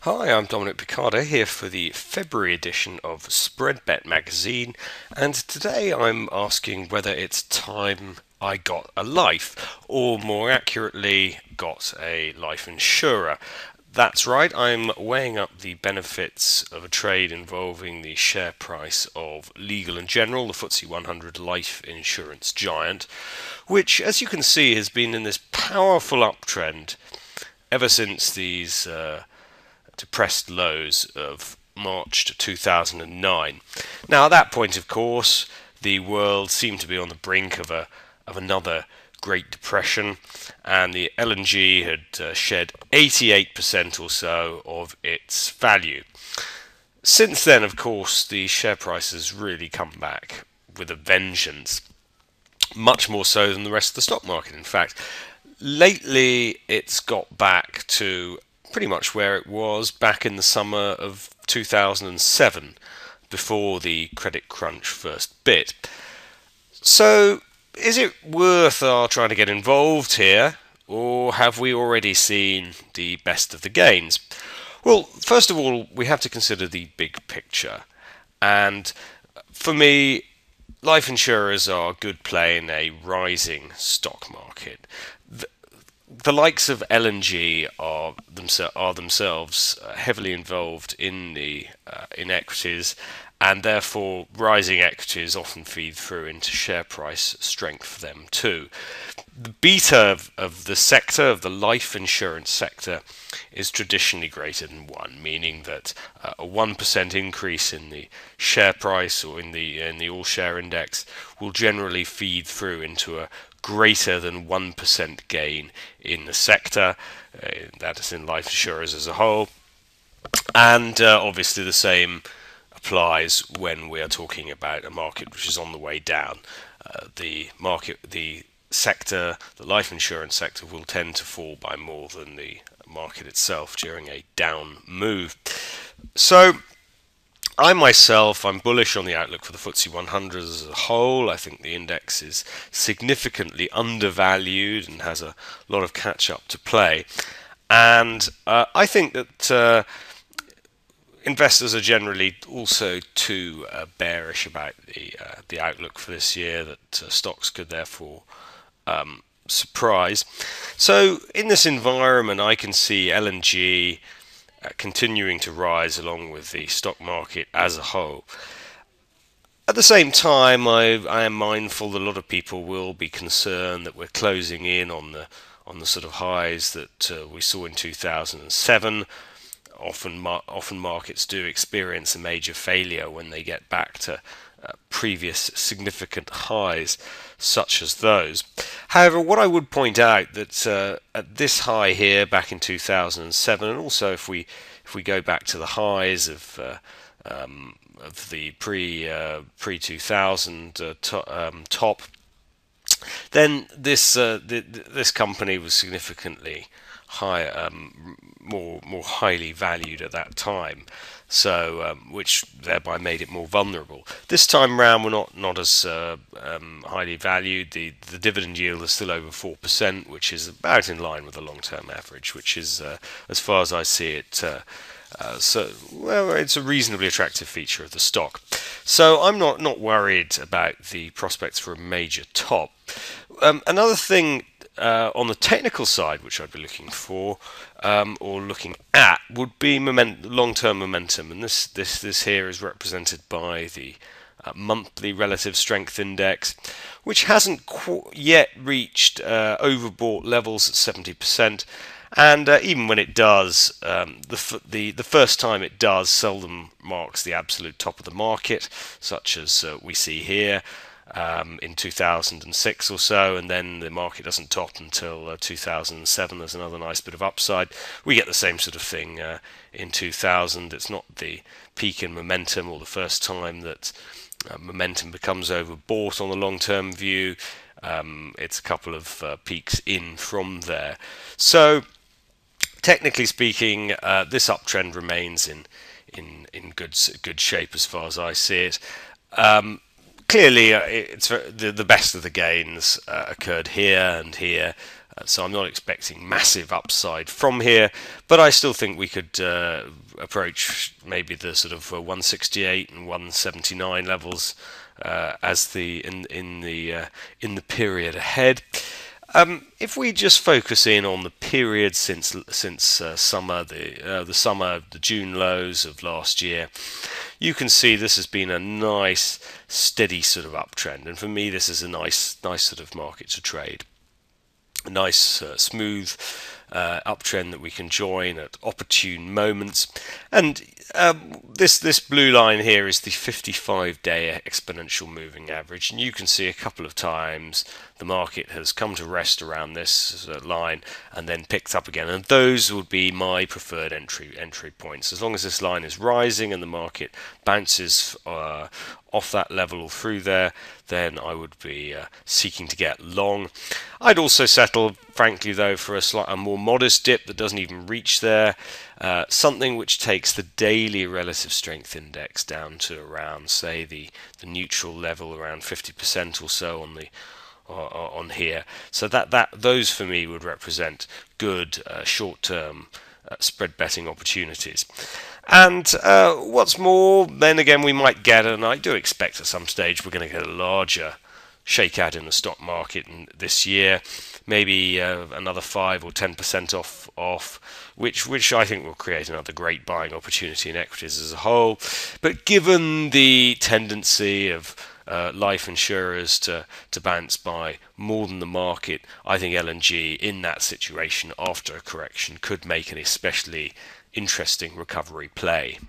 Hi, I'm Dominic Picarda here for the February edition of Spreadbet magazine, and today I'm asking whether it's time I got a life, or more accurately, got a life insurer. That's right, I'm weighing up the benefits of a trade involving the share price of Legal & General, the FTSE 100 life insurance giant, which, as you can see, has been in this powerful uptrend ever since these depressed lows of March 2009. Now, at that point, of course, the world seemed to be on the brink of another Great Depression, and the LNG had shed 88% or so of its value. Since then, of course, the share price has really come back with a vengeance, much more so than the rest of the stock market, in fact. Lately, it's got back to pretty much where it was back in the summer of 2007, before the credit crunch first bit. So, is it worth our trying to get involved here, or have we already seen the best of the gains? Well, first of all, we have to consider the big picture. And for me, life insurers are good play in a rising stock market. The likes of LNG are themselves heavily involved in the in equities, and therefore rising equities often feed through into share price strength for them too. The beta of the sector, of the life insurance sector, is traditionally greater than one, meaning that a 1% increase in the share price or in the all share index will generally feed through into a greater than 1% gain in the sector. That is in life insurers as a whole. And obviously the same applies when we are talking about a market which is on the way down. The sector, the life insurance sector, will tend to fall by more than the market itself during a down move. So I'm bullish on the outlook for the FTSE 100 as a whole. I think the index is significantly undervalued and has a lot of catch up to play. And I think that investors are generally also too bearish about the outlook for this year, that stocks could therefore surprise. So in this environment, I can see LNG continuing to rise along with the stock market as a whole. At the same time, I am mindful that a lot of people will be concerned that we're closing in on the sort of highs that we saw in 2007. Often markets do experience a major failure when they get back to previous significant highs such as those. However, what I would point out that at this high here back in 2007, and also if we go back to the highs of the pre 2000 top, then this company was significantly higher, more highly valued at that time. So, which thereby made it more vulnerable. This time round, we're not as highly valued. The dividend yield is still over 4%, which is about in line with the long-term average, which is, as far as I see it, it's a reasonably attractive feature of the stock. So I'm not worried about the prospects for a major top. Another thing on the technical side, which I'd be looking for or looking at, would be long-term momentum, and this here is represented by the monthly relative strength index, which hasn't yet reached overbought levels at 70%. And even when it does, the first time it does seldom marks the absolute top of the market, such as we see here in 2006 or so, and then the market doesn't top until 2007. There's another nice bit of upside. We get the same sort of thing in 2000. It's not the peak in momentum or the first time that momentum becomes overbought on the long-term view. It's a couple of peaks in from there. So technically speaking, this uptrend remains in good shape as far as I see it. Clearly, it's the best of the gains occurred here and here. So I'm not expecting massive upside from here, but I still think we could approach maybe the sort of 168 and 179 levels as in the period ahead. If we just focus in on the period since summer, the June lows of last year, you can see this has been a nice, steady sort of uptrend, and for me, this is a nice sort of market to trade. A nice, smooth uptrend that we can join at opportune moments. And this blue line here is the 55-day exponential moving average, and you can see a couple of times the market has come to rest around this line and then picked up again, and those would be my preferred entry points. As long as this line is rising and the market bounces off that level or through there, then I would be seeking to get long. I'd also settle, frankly though, for a more modest dip that doesn't even reach there. Something which takes the daily relative strength index down to around, say, the neutral level, around 50% or so on here. So those for me would represent good short-term spread betting opportunities. And what's more, then again, we might get, and I do expect at some stage we're going to get a larger shakeout in the stock market this year, maybe another 5 or 10% off, which I think will create another great buying opportunity in equities as a whole. But given the tendency of life insurers to bounce by more than the market, I think LNG in that situation after a correction could make an especially interesting recovery play.